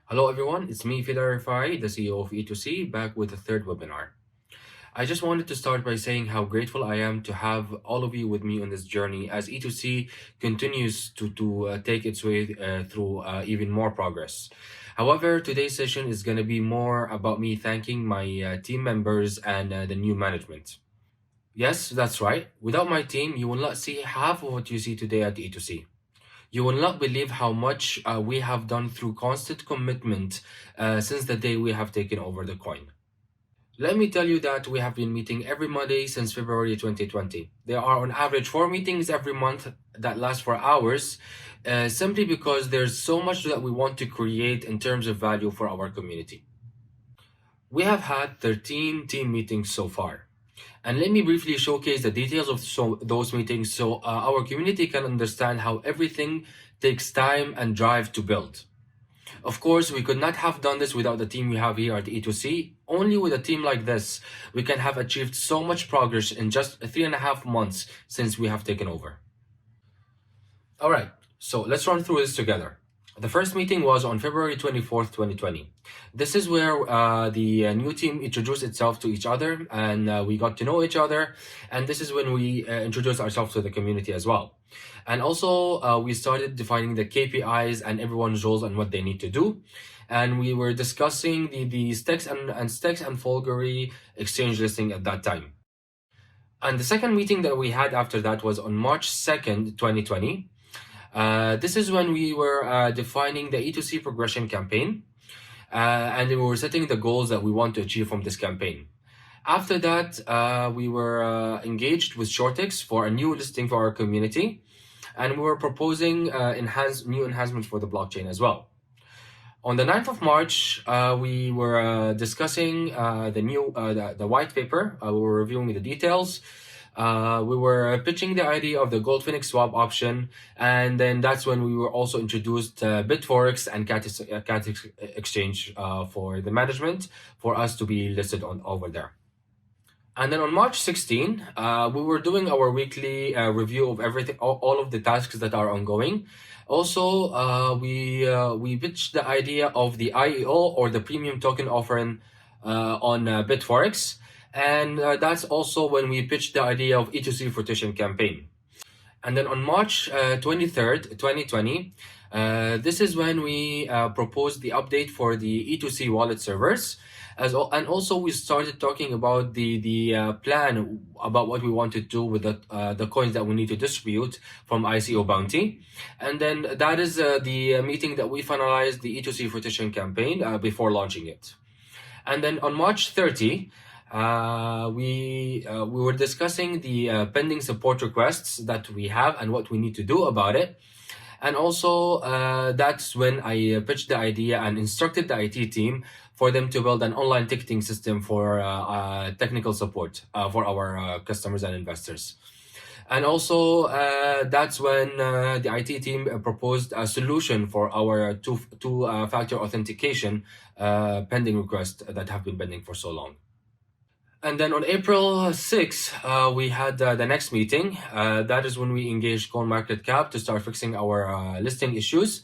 Hello everyone, it's me Fidar Rifai, the CEO of E2C, back with the third webinar. I just wanted to start by saying how grateful I am to have all of you with me on this journey as E2C continues to take its way through even more progress. However, today's session is going to be more about me thanking my team members and the new management. Yes, that's right. Without my team, you will not see half of what you see today at E2C. You will not believe how much we have done through constant commitment since the day we have taken over the coin. Let me tell you that we have been meeting every Monday since February 2020. There are on average 4 meetings every month that last for hours, simply because there's so much that we want to create in terms of value for our community. We have had 13 team meetings so far. And let me briefly showcase the details of those meetings so our community can understand how everything takes time and drive to build. Of course, we could not have done this without the team we have here at E2C. Only with a team like this, we can have achieved so much progress in just 3.5 months since we have taken over. All right, so let's run through this together. The first meeting was on February 24th, 2020. This is where the new team introduced itself to each other and we got to know each other. And this is when we introduced ourselves to the community as well. And also we started defining the KPIs and everyone's roles and what they need to do. And we were discussing the Stacks and Stacks and Folgery exchange listing at that time. And the second meeting that we had after that was on March 2nd, 2020. This is when we were defining the E2C progression campaign, and we were setting the goals that we want to achieve from this campaign. After that, we were engaged with Shortex for a new listing for our community, and we were proposing new enhancements for the blockchain as well. On the 9th of March, we were discussing the white paper. We were reviewing the details. We were pitching the idea of the Gold Phoenix swap option, and then that's when we were also introduced Bitforex and Cat Exchange for the management for us to be listed on over there. And then on March 16, we were doing our weekly review of everything, all of the tasks that are ongoing. Also, we pitched the idea of the IEO or the premium token offering on Bitforex. And that's also when we pitched the idea of E2C fruition campaign. And then on March 23rd, 2020, this is when we proposed the update for the E2C wallet servers. And also we started talking about the plan about what we want to do with the coins that we need to distribute from ICO Bounty. And then that is the meeting that we finalized the E2C fruition campaign before launching it. And then on March 30, we were discussing the pending support requests that we have and what we need to do about it. And also, that's when I pitched the idea and instructed the IT team for them to build an online ticketing system for technical support for our customers and investors. And also, that's when the IT team proposed a solution for our two-factor authentication pending requests that have been pending for so long. And then on April 6th, we had the next meeting. That is when we engaged CoinMarketCap to start fixing our listing issues.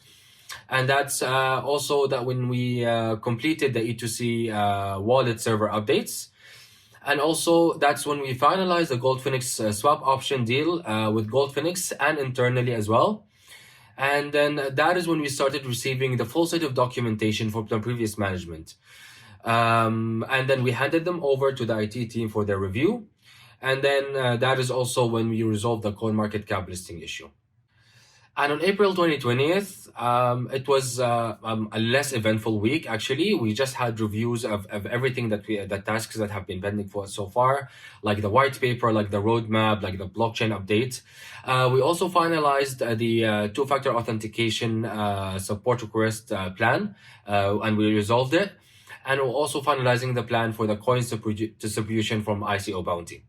And that's also that when we completed the E2C wallet server updates. And also that's when we finalized the Gold Phoenix swap option deal with Gold Phoenix and internally as well. And then that is when we started receiving the full set of documentation from the previous management. And then we handed them over to the IT team for their review. And then that is also when we resolved the CoinMarketCap listing issue. And on April 2020th, it was a less eventful week, actually. We just had reviews of everything the tasks that have been pending for us so far, like the white paper, like the roadmap, like the blockchain update. We also finalized the two-factor authentication support request plan, and we resolved it. And we're also finalizing the plan for the coins distribution from ICO Bounty.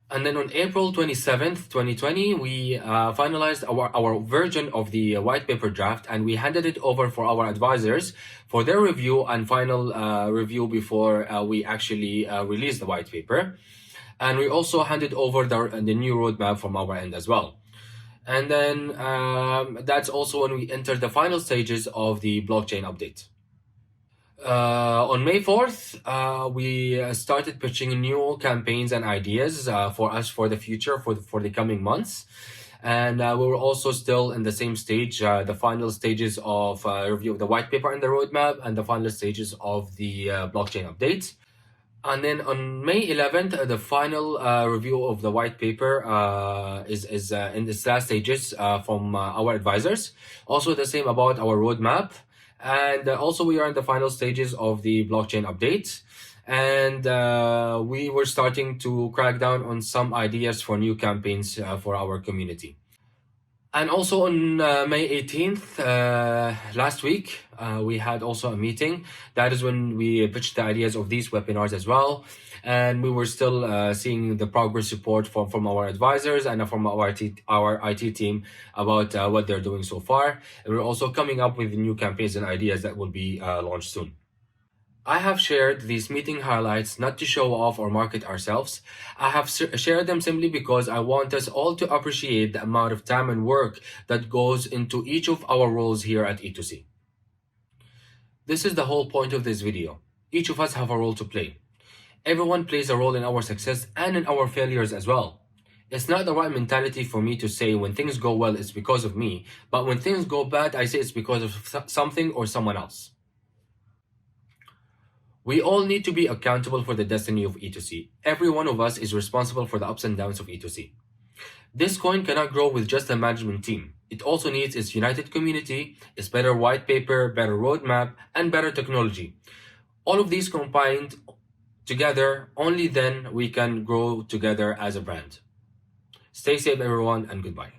And then on April 27th, 2020, we finalized our version of the white paper draft, and we handed it over for our advisors for their review and final review before we actually release the white paper. And we also handed over the new roadmap from our end as well. And then that's also when we enter the final stages of the blockchain update. On May 4th, we started pitching new campaigns and ideas for us for the future, for the coming months. And we were also still in the same stage, the final stages of review of the white paper and the roadmap, and the final stages of the blockchain update. And then on May 11th, the final review of the white paper is in its last stages from our advisors. Also, the same about our roadmap. And also, we are in the final stages of the blockchain update. And we were starting to crack down on some ideas for new campaigns for our community. And also on May 18th, last week, we had also a meeting. That is when we pitched the ideas of these webinars as well. And we were still seeing the progress report from our advisors and from our IT team about what they're doing so far. And we're also coming up with new campaigns and ideas that will be launched soon. I have shared these meeting highlights not to show off or market ourselves. I have shared them simply because I want us all to appreciate the amount of time and work that goes into each of our roles here at E2C. This is the whole point of this video. Each of us have a role to play. Everyone plays a role in our success and in our failures as well. It's not the right mentality for me to say when things go well it's because of me, but when things go bad I say it's because of something or someone else. We all need to be accountable for the destiny of E2C. Every one of us is responsible for the ups and downs of E2C. This coin cannot grow with just a management team. It also needs its united community, its better white paper, better roadmap, and better technology. All of these combined together, only then we can grow together as a brand. Stay safe everyone, and goodbye.